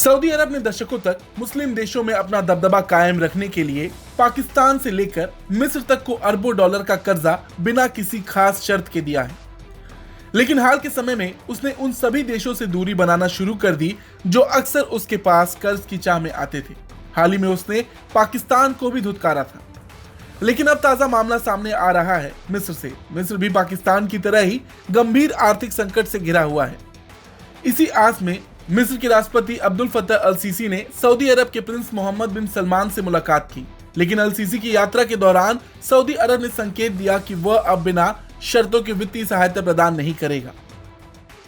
Saudi अरब ने दशकों तक मुस्लिम देशों में अपना दबदबा कायम रखने के लिए पाकिस्तान से लेकर मिस्र तक को अरबों डॉलर का कर्जा बिना किसी खास शर्त के दिया है। लेकिन हाल के समय में उसने उन सभी देशों से दूरी बनाना शुरू कर दी जो अक्सर उसके पास कर्ज की चाह में आते थे। हाल ही में उसने पाकिस्तान को भी धुतकारा था। लेकिन अब ताजा मामला सामने आ रहा है मिस्र से। मिस्र भी पाकिस्तान की तरह ही गंभीर आर्थिक संकट से घिरा हुआ है। इसी आस में मिस्र के राष्ट्रपति अब्दुल फत्ताह अल सीसी ने सऊदी अरब के प्रिंस मोहम्मद बिन सलमान से मुलाकात की। लेकिन अल सीसी की यात्रा के दौरान सऊदी अरब ने संकेत दिया कि वह अब बिना शर्तों की वित्तीय सहायता प्रदान नहीं करेगा।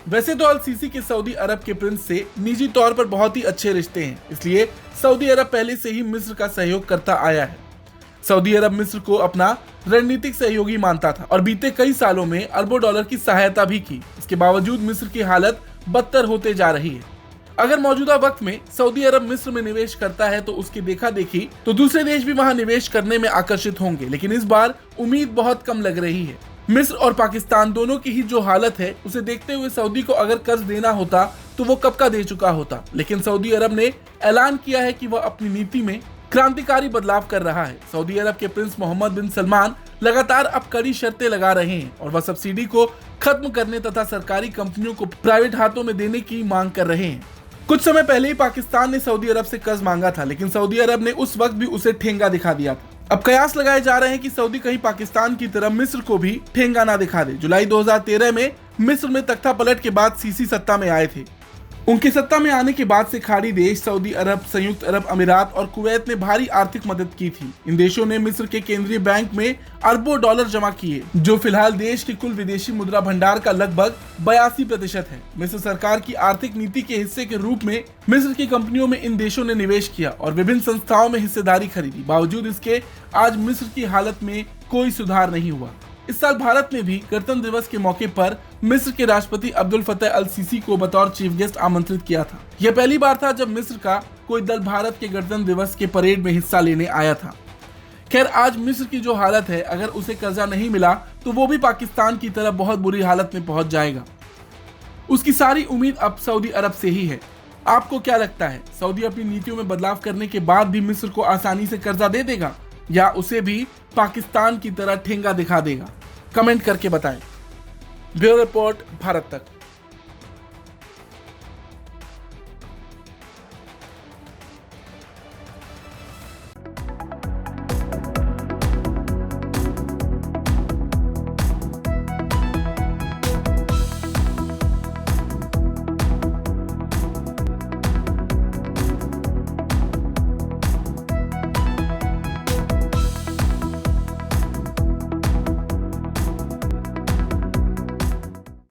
वैसे तो अल सीसी के सऊदी अरब के प्रिंस से निजी तौर पर बहुत ही अच्छे रिश्ते हैं, इसलिए सऊदी अरब पहले से ही मिस्र का सहयोग करता आया है। सऊदी अरब मिस्र को अपना रणनीतिक सहयोगी मानता था और बीते कई सालों में अरबों डॉलर की सहायता भी की। इसके बावजूद मिस्र की हालत बदतर होते जा रही है। अगर मौजूदा वक्त में सऊदी अरब मिस्र में निवेश करता है तो उसकी देखा देखी तो दूसरे देश भी वहां निवेश करने में आकर्षित होंगे, लेकिन इस बार उम्मीद बहुत कम लग रही है। मिस्र और पाकिस्तान दोनों की ही जो हालत है उसे देखते हुए सऊदी को अगर कर्ज देना होता तो वो कब का दे चुका होता। लेकिन सऊदी अरब ने ऐलान किया है कि वह अपनी नीति में क्रांतिकारी बदलाव कर रहा है। सऊदी अरब के प्रिंस मोहम्मद बिन सलमान लगातार अब कड़ी शर्तें लगा रहे हैं और वह सब्सिडी को खत्म करने तथा सरकारी कंपनियों को प्राइवेट हाथों में देने की मांग कर रहे हैं। कुछ समय पहले ही पाकिस्तान ने सऊदी अरब से कर्ज मांगा था, लेकिन सऊदी अरब ने उस वक्त भी उसे ठेंगा दिखा दिया था। अब कयास लगाए जा रहे हैं कि सऊदी कहीं पाकिस्तान की तरह मिस्र को भी ठेंगा ना दिखा दे। जुलाई 2013 में मिस्र में तख्ता पलट के बाद सीसी सत्ता में आए थे। उनके सत्ता में आने के बाद से खाड़ी देश सऊदी अरब, संयुक्त अरब अमीरात और कुवैत ने भारी आर्थिक मदद की थी। इन देशों ने मिस्र के केंद्रीय बैंक में अरबों डॉलर जमा किए, जो फिलहाल देश के कुल विदेशी मुद्रा भंडार का लगभग 82% है। मिस्र सरकार की आर्थिक नीति के हिस्से के रूप में मिस्र की कंपनियों में इन देशों ने निवेश किया और विभिन्न संस्थाओं में हिस्सेदारी खरीदी। बावजूद इसके आज मिस्र की हालत में कोई सुधार नहीं हुआ। इस साल भारत ने भी गणतंत्र दिवस के मौके पर मिस्र के राष्ट्रपति अब्दुल फत्ताह अल सीसी को बतौर चीफ गेस्ट आमंत्रित किया था। यह पहली बार था जब मिस्र का कोई दल भारत के गणतंत्र दिवस के परेड में हिस्सा लेने आया था। खैर, आज मिस्र की जो हालत है, अगर उसे कर्जा नहीं मिला तो वो भी पाकिस्तान की तरह बहुत बुरी हालत में पहुंच जाएगा। उसकी सारी उम्मीद अब सऊदी अरब से ही है। आपको क्या लगता है, सऊदी अपनी नीतियों में बदलाव करने के बाद भी मिस्र को आसानी से कर्जा दे देगा या उसे भी पाकिस्तान की तरह ठेंगा दिखा देगा? कमेंट करके बताएं। ब्यूरो रिपोर्ट, भारत तक।